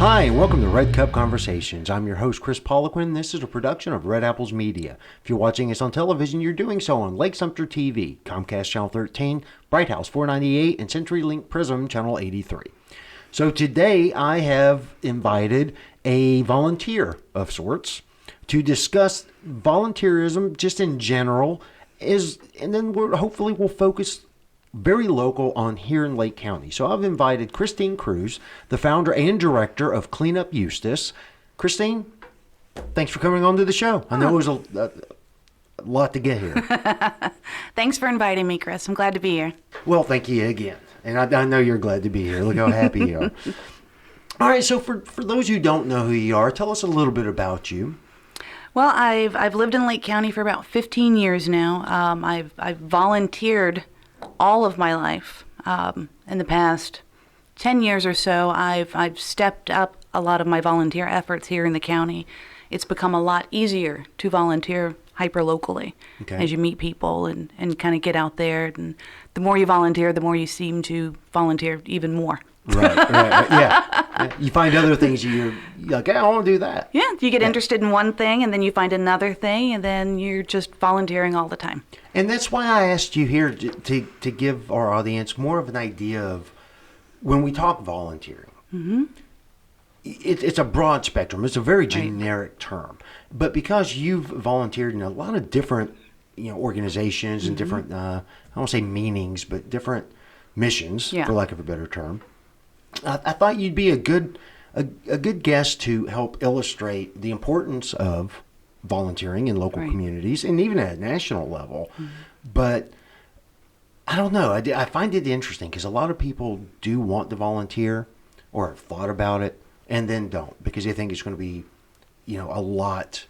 Hi, and welcome to Red Cup Conversations. I'm your host, Kris Poliquin. This is a production of Red Apples Media. If you're watching us on television, you're doing so on Lake Sumter TV, Comcast Channel 13, Bright House 498, and CenturyLink Prism Channel 83. So today I have invited a volunteer of sorts to discuss volunteerism just in general, and then hopefully we'll focus very local on here in Lake County. So I've invited Cruz, the founder and director of CleanUp Eustis. Christine, thanks for coming on to the show. I know it was a lot to get here. Thanks for inviting me, Kris. I'm glad to be here. Well, thank you again. And I know you're glad to be here. Look how happy you are. All right, so for those who don't know who you are, tell us a little bit about you. Well, I've lived in Lake County for about 15 years now. I've volunteered all of my life. In the past 10 years or so, I've stepped up a lot of my volunteer efforts here in the county. It's become a lot easier to volunteer hyper-locally as you meet people and kind of get out there. And the more you volunteer, the more you seem to volunteer even more. Right, yeah. You find other things you're like, I want to do that. Yeah, you get interested in one thing, and then you find another thing, and then you're just volunteering all the time. And that's why I asked you here to give our audience more of an idea of when we talk volunteering. Mm-hmm. It's a broad spectrum. It's a very generic term. But because you've volunteered in a lot of different organizations and different, I won't say meanings, but different missions, for lack of a better term, I thought you'd be a good guest to help illustrate the importance of volunteering in local communities and even at a national level. Mm-hmm. But I don't know. I find it interesting because a lot of people do want to volunteer or have thought about it and then don't because they think it's going to be, a lot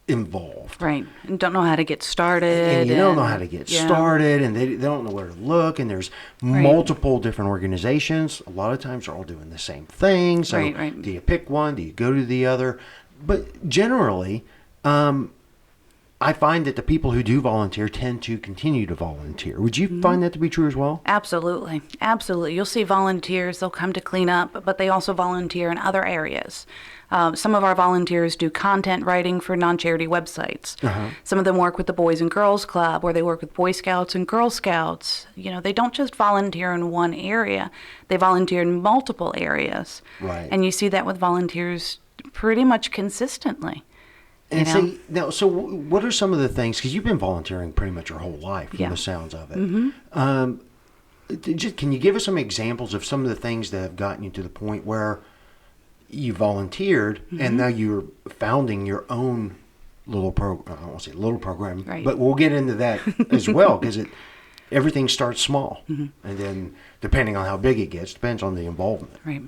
involved. Right. And don't know how to get started. And you don't know how to get started, and they don't know where to look, and there's multiple different organizations. A lot of times they're all doing the same thing. So do you pick one? Do you go to the other? But generally, I find that the people who do volunteer tend to continue to volunteer. Would you find that to be true as well? Absolutely. Absolutely. You'll see volunteers, they'll come to clean up, but they also volunteer in other areas. Some of our volunteers do content writing for non-charity websites. Uh-huh. Some of them work with the Boys and Girls Club, or they work with Boy Scouts and Girl Scouts. They don't just volunteer in one area. They volunteer in multiple areas. Right. And you see that with volunteers pretty much consistently. And so what are some of the things, because you've been volunteering pretty much your whole life from the sounds of it. Mm-hmm. Can you give us some examples of some of the things that have gotten you to the point where you volunteered and now you're founding your own little program? I don't want to say little program, but we'll get into that as well because everything starts small. Mm-hmm. And then depending on how big it gets, depends on the involvement. Right.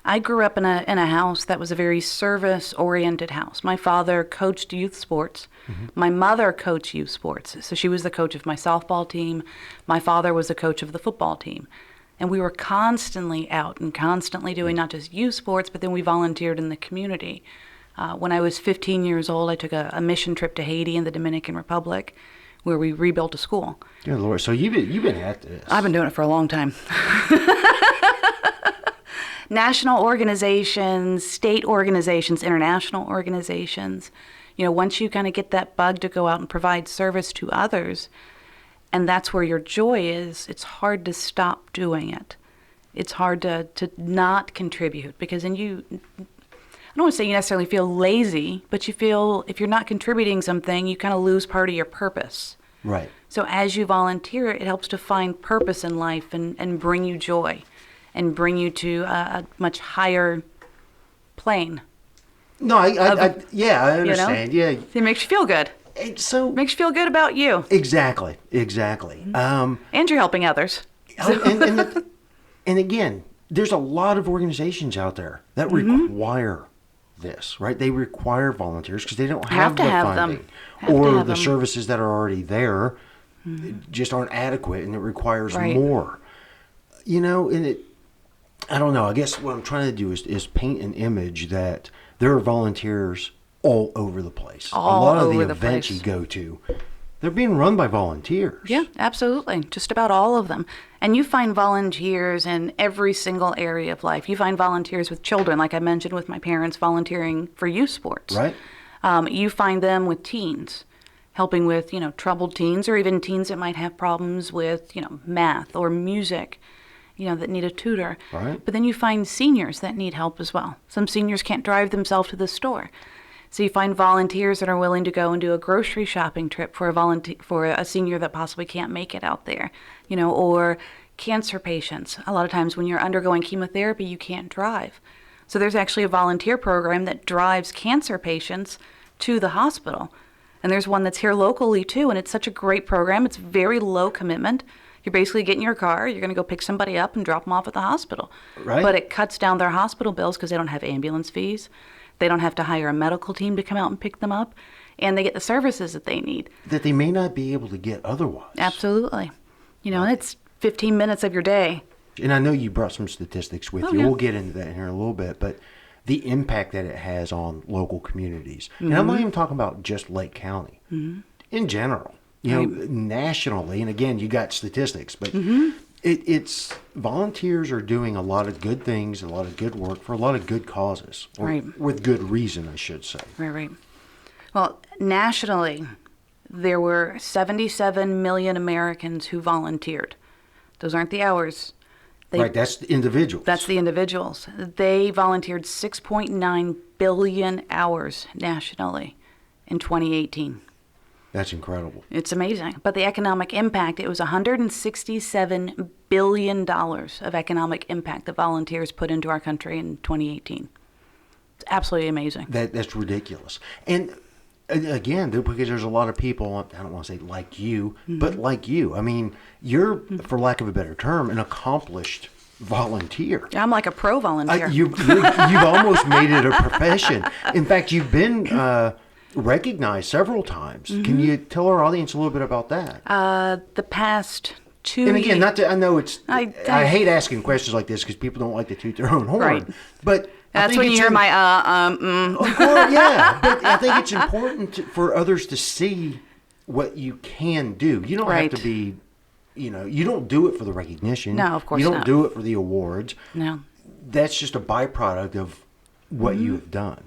I grew up in a house that was a very service-oriented house. My father coached youth sports. Mm-hmm. My mother coached youth sports. So she was the coach of my softball team. My father was the coach of the football team. And we were constantly out and constantly doing not just youth sports, but then we volunteered in the community. When I was 15 years old, I took a mission trip to Haiti and the Dominican Republic, where we rebuilt a school. Good Lord. So you've been at this. I've been doing it for a long time. National organizations, state organizations, international organizations. Once you kind of get that bug to go out and provide service to others, and that's where your joy is, it's hard to stop doing it. It's hard to not contribute because then I don't want to say you necessarily feel lazy, but you feel if you're not contributing something, you kind of lose part of your purpose. Right. So as you volunteer, it helps to find purpose in life and bring you joy and bring you to a much higher plane. No, I understand. Yeah. It makes you feel good. So makes you feel good about you. Exactly. And you're helping others. And again, there's a lot of organizations out there that require this, right? They require volunteers because they don't have the funding or the services that are already there just aren't adequate, and it requires more. I don't know. I guess what I'm trying to do is paint an image that there are volunteers all over the place. A lot of the events you go to, they're being run by volunteers. Yeah, absolutely. Just about all of them. And you find volunteers in every single area of life. You find volunteers with children, like I mentioned with my parents volunteering for youth sports. Right. You find them with teens, helping with, troubled teens, or even teens that might have problems with, math or music, that need a tutor. Right. But then you find seniors that need help as well. Some seniors can't drive themselves to the store. So you find volunteers that are willing to go and do a grocery shopping trip for a senior that possibly can't make it out there, or cancer patients. A lot of times when you're undergoing chemotherapy, you can't drive. So there's actually a volunteer program that drives cancer patients to the hospital. And there's one that's here locally too, and it's such a great program. It's very low commitment. You're basically getting your car, you're going to go pick somebody up and drop them off at the hospital. Right. But it cuts down their hospital bills because they don't have ambulance fees. They don't have to hire a medical team to come out and pick them up, and they get the services that they need. That they may not be able to get otherwise. Absolutely. And it's 15 minutes of your day. And I know you brought some statistics with you. Yeah. We'll get into that here in a little bit, but the impact that it has on local communities. And I'm not even talking about just Lake County. In general, nationally, and again, you got statistics, but it's volunteers are doing a lot of good things, a lot of good work for a lot of good causes, Right. with good reason, I should say. Right. Well, nationally, there were 77 million Americans who volunteered. Those aren't the hours. Right, that's the individuals. That's the individuals. They volunteered 6.9 billion hours nationally in 2018. That's incredible. It's amazing. But the economic impact, it was $167 billion of economic impact that volunteers put into our country in 2018. It's absolutely amazing. That's ridiculous. And again, because there's a lot of people, I don't want to say like you, but like you. I mean, you're, for lack of a better term, an accomplished volunteer. I'm like a pro volunteer. You've almost made it a profession. In fact, you've been recognized several times. Can you tell our audience a little bit about that? The past 2 And again, years. I know it's, I hate asking questions like this because people don't like to toot their own horn. Right. But That's when you hear my Of course, yeah. But I think it's important for others to see what you can do. You don't have to be, you don't do it for the recognition. No, of course not. You don't not. do it for the awards. No. That's just a byproduct of what you have done.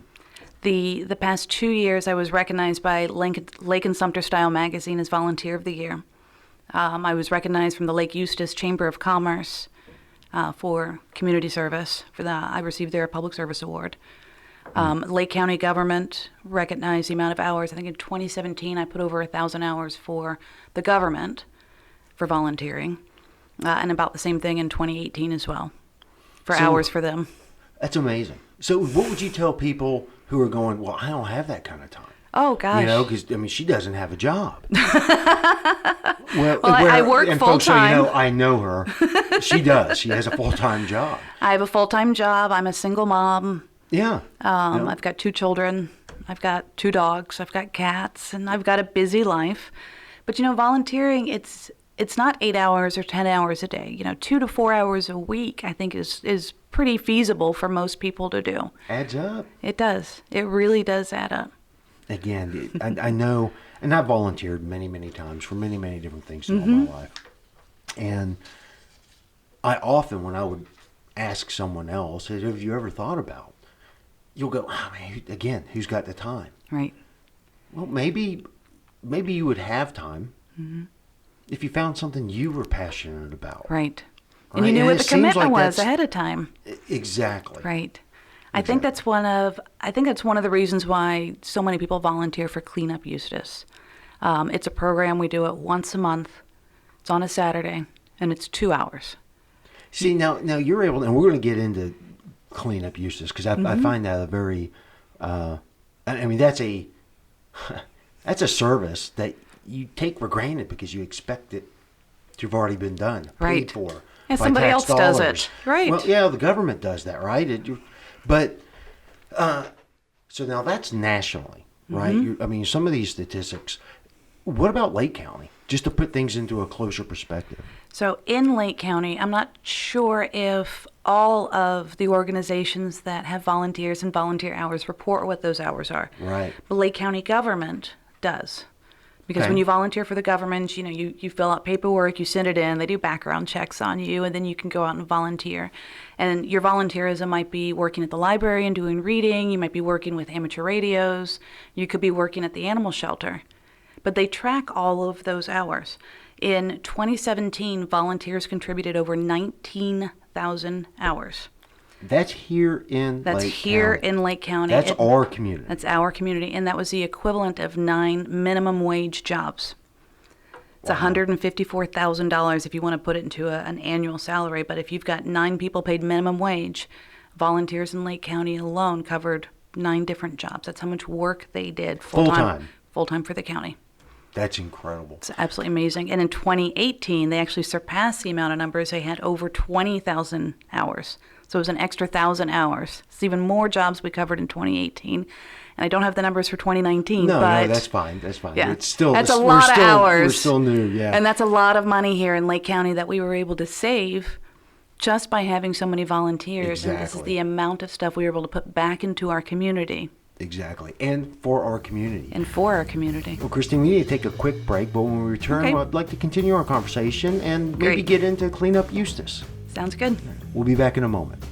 The past 2 years, I was recognized by Lake and Sumter Style Magazine as Volunteer of the Year. I was recognized from the Lake Eustis Chamber of Commerce for community service. I received their Public Service Award. Lake County government recognized the amount of hours. I think in 2017, I put over 1,000 hours for the government for volunteering, and about the same thing in 2018 as well, for hours for them. That's amazing. So what would you tell people who are going, well, I don't have that kind of time? Oh, gosh. Because, she doesn't have a job. I work and full folks, time. So I know her. She does. She has a full-time job. I have a full-time job. I'm a single mom. Yeah. I've got 2 children. I've got 2 dogs. I've got cats. And I've got a busy life. But, volunteering, it's not 8 hours or 10 hours a day. 2 to 4 hours a week, I think, is pretty feasible for most people to do. Adds up. It does. It really does add up. Again, I know, and I've volunteered many, many times for many, many different things throughout my life. And I often, when I would ask someone else, have you ever thought about, you'll go, man, again, who's got the time? Right. Well, maybe you would have time if you found something you were passionate about. Right. And you knew what the commitment was ahead of time. Exactly. Right. I think that's one of the reasons why so many people volunteer for CleanUp Eustis. It's a program we do it once a month. It's on a Saturday, and it's 2 hours. See, now you're able, and we're going to get into CleanUp Eustis because I find that a very, that's a service that you take for granted because you expect it to have already been done, right. paid for. And by somebody tax else dollars. does it, right? Well, yeah, the government does that, right? So now that's nationally, right? Some of these statistics. What about Lake County? Just to put things into a closer perspective. So in Lake County, I'm not sure if all of the organizations that have volunteers and volunteer hours report what those hours are. Right. But Lake County government does. Because Okay. when you volunteer for the government, you fill out paperwork, you send it in, they do background checks on you, and then you can go out and volunteer. And your volunteerism might be working at the library and doing reading, you might be working with amateur radios, you could be working at the animal shelter. But they track all of those hours. In 2017, volunteers contributed over 19,000 hours. That's here in That's Lake here County. in Lake County. That's our community. That's our community, and that was the equivalent of 9 minimum wage jobs. It's $154,000 if you want to put it into an annual salary, but if you've got 9 people paid minimum wage, volunteers in Lake County alone covered 9 different jobs. That's how much work they did Full-time. Full-time for the county. That's incredible. It's absolutely amazing. And in 2018, they actually surpassed the amount of numbers. They had over 20,000 hours. So it was an extra 1,000 hours. It's even more jobs we covered in 2018. And I don't have the numbers for 2019. No, but that's fine. That's fine. Yeah, It's still, that's a we're lot of still- hours. We're still new, yeah. And that's a lot of money here in Lake County that we were able to save just by having so many volunteers. And this is Exactly. the amount of stuff we were able to put back into our community Exactly. And for our community. and for our community. Well, Christine, we need to take a quick break, but when we return, Okay. I'd like to continue our conversation and maybe Great. get into CleanUp Eustis. Sounds good. We'll be back in a moment.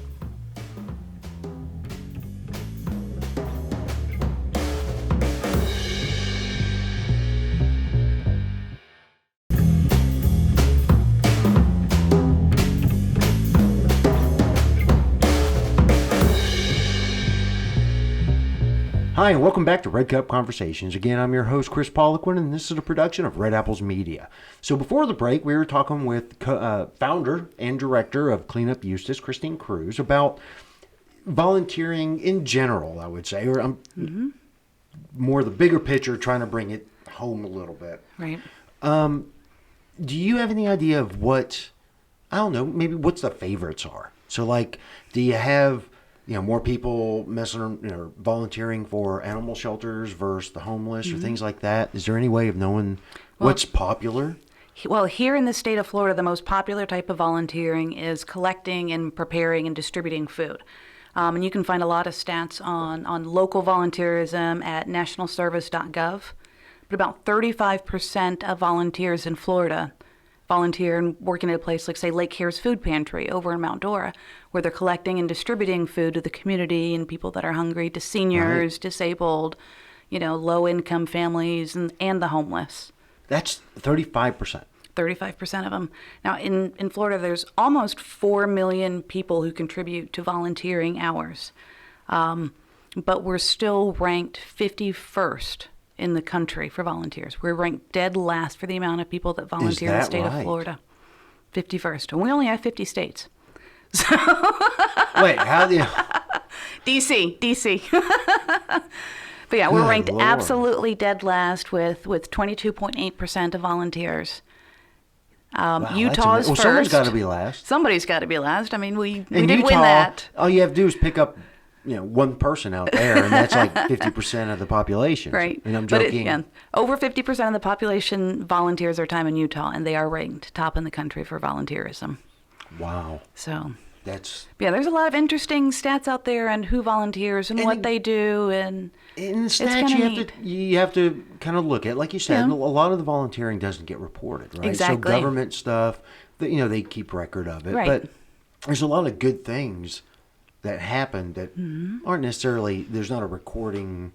Hi, and welcome back to Red Cup Conversations. Again, I'm your host, Kris Poliquin, and this is a production of Red Apples Media. So before the break, we were talking with founder and director of CleanUp Eustis, Cruz, about volunteering in general, I would say, or more the bigger picture, trying to bring it home a little bit. Right. Do you have any idea of what, I don't know, maybe what's the favorites are? So, like, do you have, more people volunteering for animal shelters versus the homeless or things like that? Is there any way of knowing what's popular? Well, here in the state of Florida, the most popular type of volunteering is collecting and preparing and distributing food. And you can find a lot of stats on local volunteerism at nationalservice.gov. But about 35% of volunteers in Florida volunteer and working at a place like, say, Lake Harris Food Pantry over in Mount Dora, where they're collecting and distributing food to the community and people that are hungry, to seniors, Right. disabled, low-income families, and the homeless. That's 35%. 35% of them. Now, in Florida, there's almost 4 million people who contribute to volunteering hours. But we're still ranked 51st in the country for volunteers. We're ranked dead last for the amount of people that volunteer in the that state right? of Florida. 51st. And we only have 50 states. Wait, how do you... DC. But yeah, we're Good ranked Lord. absolutely dead last with 22.8% of volunteers. Wow, Utah's well, first. someone's got to be last. Somebody's got to be last. I mean, we And did Utah, win that. all you have to do is pick up, one person out there, and that's like 50% of the population. Right. And I'm But joking. over 50% of the population volunteers their time in Utah, and they are ranked top in the country for volunteerism. Wow. So, That's... yeah, there's a lot of interesting stats out there on who volunteers and what they do. And In the It's stats, kinda you have to kind of look at, like you said, Yeah. a lot of the volunteering doesn't get reported, right? Exactly. So government stuff, they keep record of it. Right. But there's a lot of good things that happen that aren't necessarily, there's not a recording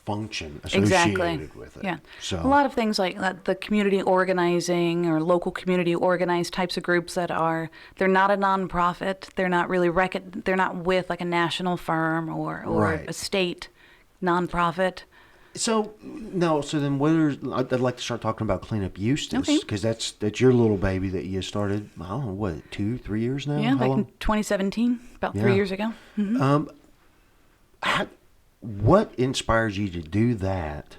function associated with it. Yeah. So A lot of things like that, the community organizing or local community organized types of groups they're not a nonprofit. They're not really they're not with like a national firm or Right. a state nonprofit. So then I'd like to start talking about CleanUp Eustis, Okay. because that's your little baby that you started, I don't know, what, 2-3 years now? Yeah, How like long? in 2017, about Yeah. 3 years ago. What inspires you to do that?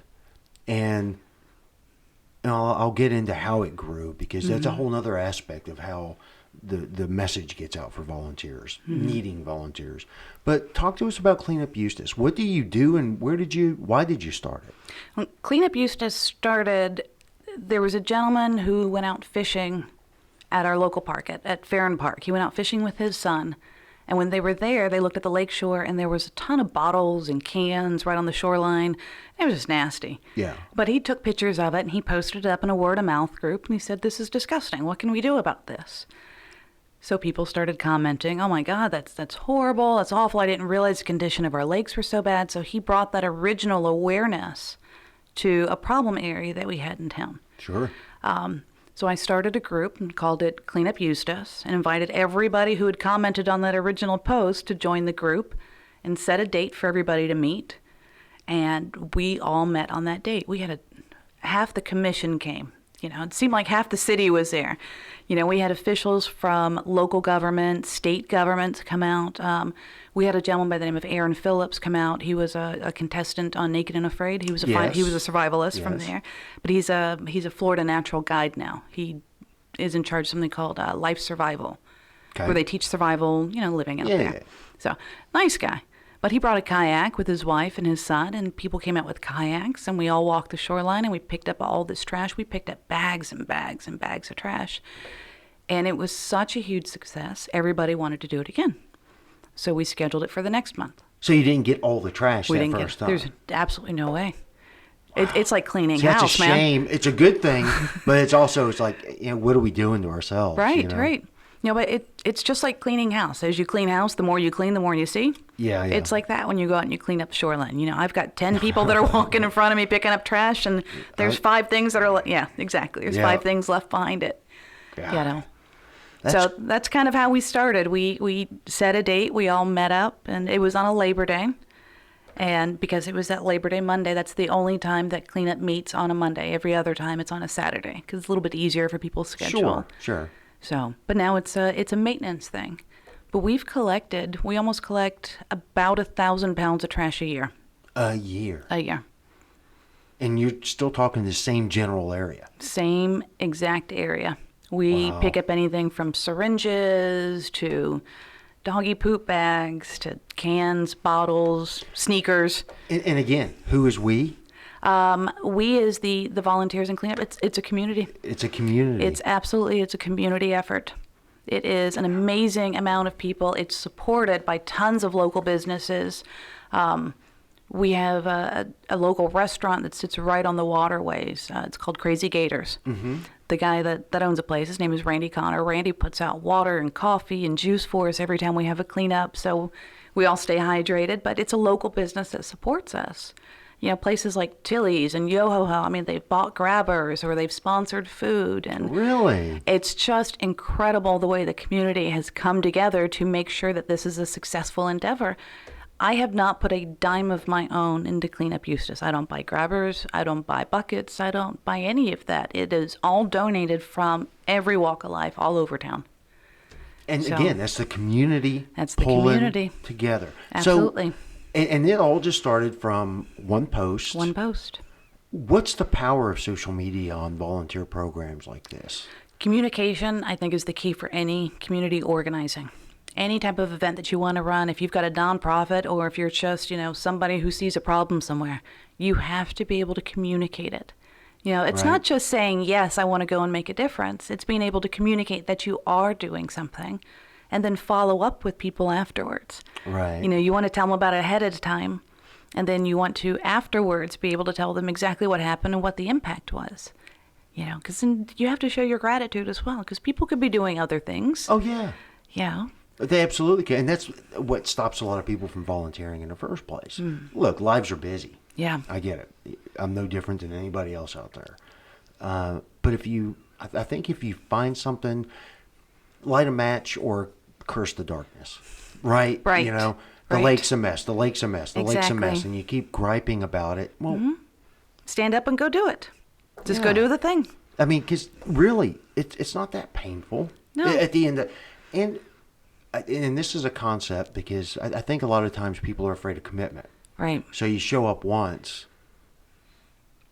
And I'll get into how it grew, because that's a whole other aspect of how the message gets out for volunteers, needing volunteers. But talk to us about CleanUp Eustis. What do you do, and why did you start it? When CleanUp Eustis started, there was a gentleman who went out fishing at our local park, at Farron Park. He went out fishing with his son, And when they were there, they looked at the lakeshore, and there was a ton of bottles and cans right on the shoreline. It was just nasty. Yeah. But he took pictures of it, and he posted it up in a word-of-mouth group, and he said, "This is disgusting. What can we do about this?" So people started commenting, "Oh my God, that's horrible. That's awful. I didn't realize the condition of our lakes were so bad." So he brought that original awareness to a problem area that we had in town. Sure. So I started a group and called it CleanUp Eustis and invited everybody who had commented on that original post to join the group and set a date for everybody to meet. And we all met on that date. We had half the commission came. It seemed like half the city was there. We had officials from local government, state governments come out. We had a gentleman by the name of Aaron Phillips come out. He was a contestant on Naked and Afraid. He was a survivalist from there. But he's a Florida natural guide now. He is in charge of something called Life Survival, where they teach survival, living out there. So, nice guy. But he brought a kayak with his wife and his son, and people came out with kayaks, and we all walked the shoreline, and we picked up all this trash. We picked up bags and bags and bags of trash. And it was such a huge success, everybody wanted to do it again. So we scheduled it for the next month. So you didn't get all the trash that first time? There's absolutely no way. It's like cleaning That's house, a shame. It's a good thing, but it's like, what are we doing to ourselves? Right, right. But it's just like cleaning house. As you clean house, the more you clean, the more you see. Yeah. It's like that when you go out and you clean up the shoreline. I've got 10 people that are walking in front of me picking up trash, and there's 5 things that are, exactly. There's 5 things left behind it. Yeah. So that's kind of how we started. We set a date. We all met up, and it was on a Labor Day. And because it was that Labor Day Monday, that's the only time that cleanup meets on a Monday. Every other time it's on a Saturday because it's a little bit easier for people's schedule. Sure. So, but now it's a maintenance thing. But we almost collect about 1,000 pounds of trash a year. A year? A year. And you're still talking the same general area? Same exact area. We pick up anything from syringes to doggy poop bags to cans, bottles, sneakers. And again, who is we? We is the volunteers in cleanup. It's a community. It's a community. It's a community effort. It is an amazing amount of people. It's supported by tons of local businesses. We have a local restaurant that sits right on the waterways. It's called Crazy Gators. Mm-hmm. The guy that owns a place, his name is Randy Connor. Randy puts out water and coffee and juice for us every time we have a cleanup, so we all stay hydrated. But it's a local business that supports us. Places like Tilly's and Yo-Ho-Ho, they've bought grabbers or they've sponsored food. And really? It's just incredible the way the community has come together to make sure that this is a successful endeavor. I have not put a dime of my own into CleanUp Eustis. I don't buy grabbers. I don't buy buckets. I don't buy any of that. It is all donated from every walk of life all over town. And again, that's the community together. Absolutely. So, and it all just started from one post. One post. What's the power of social media on volunteer programs like this? Communication, I think, is the key for any community organizing. Any type of event that you want to run, if you've got a nonprofit or if you're just, somebody who sees a problem somewhere, you have to be able to communicate it. It's not just saying, yes, I want to go and make a difference. It's being able to communicate that you are doing something and then follow up with people afterwards. Right. You want to tell them about it ahead of time, and then you want to afterwards be able to tell them exactly what happened and what the impact was. Because then you have to show your gratitude as well, because people could be doing other things. Oh, yeah. Yeah. They absolutely can. And that's what stops a lot of people from volunteering in the first place. Mm. Look, lives are busy. Yeah. I get it. I'm no different than anybody else out there. But I think if you find something, light a match or curse the darkness. Right? Right. The lake's a mess. The lake's a mess. The lake's a mess. Exactly. And you keep griping about it. Well, stand up and go do it. Just go do the thing. Because really, it's not that painful. No. At the end, and this is a concept because I think a lot of times people are afraid of commitment. Right. So you show up once,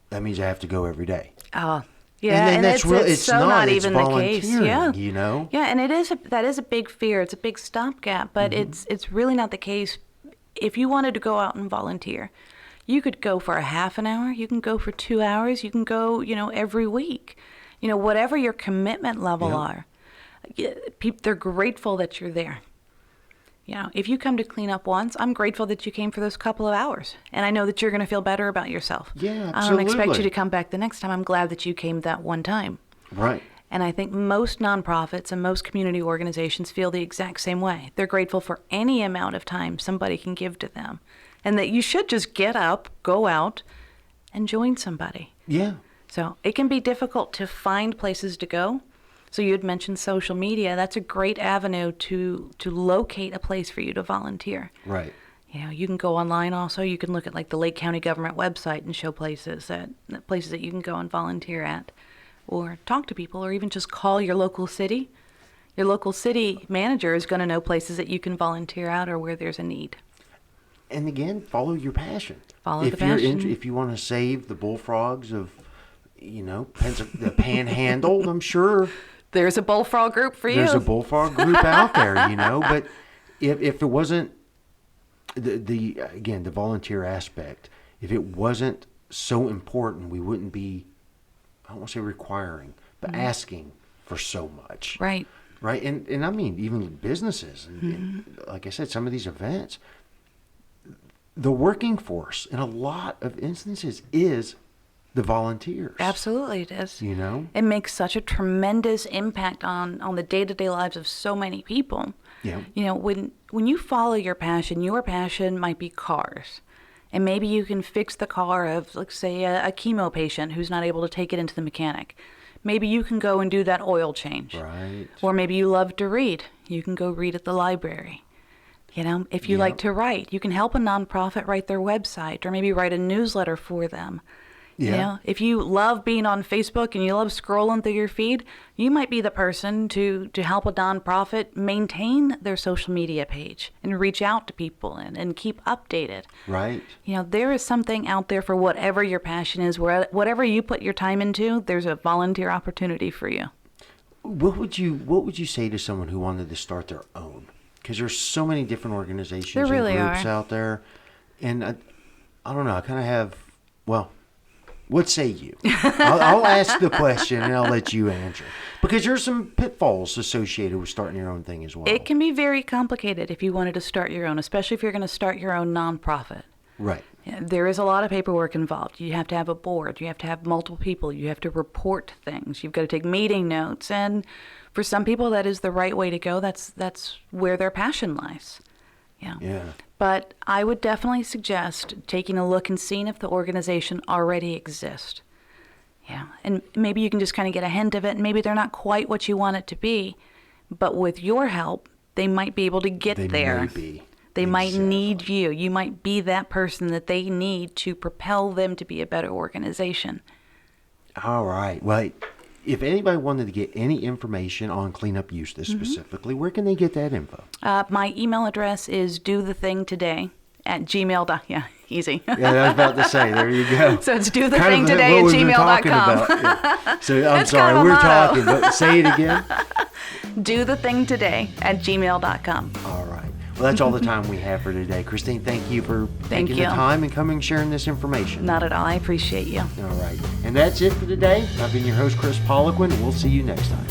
that means I have to go every day. Oh, yeah, and that's it's so not even the case. Yeah, Yeah, and that is a big fear. It's a big stopgap, but it's really not the case. If you wanted to go out and volunteer, you could go for a half an hour. You can go for 2 hours. You can go, every week. Whatever your commitment level are. They're grateful that you're there. If you come to clean up once, I'm grateful that you came for those couple of hours. And I know that you're going to feel better about yourself. Yeah, I don't expect absolutely. you to come back the next time. I'm glad that you came that one time. Right. And I think most nonprofits and most community organizations feel the exact same way. They're grateful for any amount of time somebody can give to them. And that you should just get up, go out, and join somebody. Yeah. So it can be difficult to find places to go. So you had mentioned social media. That's a great avenue to locate a place for you to volunteer. Right. You can go online also. You can look at like the Lake County government website and show places that you can go and volunteer at, or talk to people, or even just call your local city. Your local city manager is going to know places that you can volunteer at or where there's a need. And again, follow your passion. Follow the passion. If you want to save the bullfrogs of, the Panhandle, I'm sure There's a bullfrog group for you. there's a bullfrog group out there, But if it wasn't the volunteer aspect, if it wasn't so important, we wouldn't be, I don't want to say requiring, but asking for so much. Right. Right. And I mean, even businesses, and like I said, some of these events, the working force in a lot of instances is the volunteers. Absolutely it is. It It makes such a tremendous impact on the day-to-day lives of so many people. Yeah. When you follow your passion might be cars. And maybe you can fix the car of, let's say, a chemo patient who's not able to take it into the mechanic. Maybe you can go and do that oil change. Right. Or maybe you love to read. You can go read at the library. If you like to write, you can help a nonprofit write their website or maybe write a newsletter for them. Yeah. If you love being on Facebook and you love scrolling through your feed, you might be the person to help a nonprofit maintain their social media page and reach out to people and keep updated. Right. There is something out there for whatever your passion is, whatever you put your time into, there's a volunteer opportunity for you. What would you say to someone who wanted to start their own? Because there's so many different organizations There really and groups are. out there. And I don't know, I kind of have, what say you? I'll ask the question and I'll let you answer. Because there's some pitfalls associated with starting your own thing as well. It can be very complicated if you wanted to start your own, especially if you're going to start your own nonprofit. Right. There is a lot of paperwork involved. You have to have a board. You have to have multiple people. You have to report things. You've got to take meeting notes. And for some people, that is the right way to go. That's where their passion lies. Yeah. But I would definitely suggest taking a look and seeing if the organization already exists. Yeah. And maybe you can just kind of get a hint of it. And maybe they're not quite what you want it to be. But with your help, they might be able to get there. May be. They might Exactly. need you. You might be that person that they need to propel them to be a better organization. All right. Well, if anybody wanted to get any information on CleanUp Eustis specifically, where can they get that info? My email address is dothethingtoday@gmail.com. Yeah, easy. Yeah, I was about to say. There you go. So it's Kind of dothethingtoday@gmail.com. what we've been talking about. Yeah. So I'm That's sorry, kind of a we're motto. talking, but say it again. dothethingtoday@gmail.com. All right. Well, that's all the time we have for today. Christine, thank you for Thank taking you. the time and coming and sharing this information. Not at all. I appreciate you. All right. And that's it for today. I've been your host, Kris Poliquin, and we'll see you next time.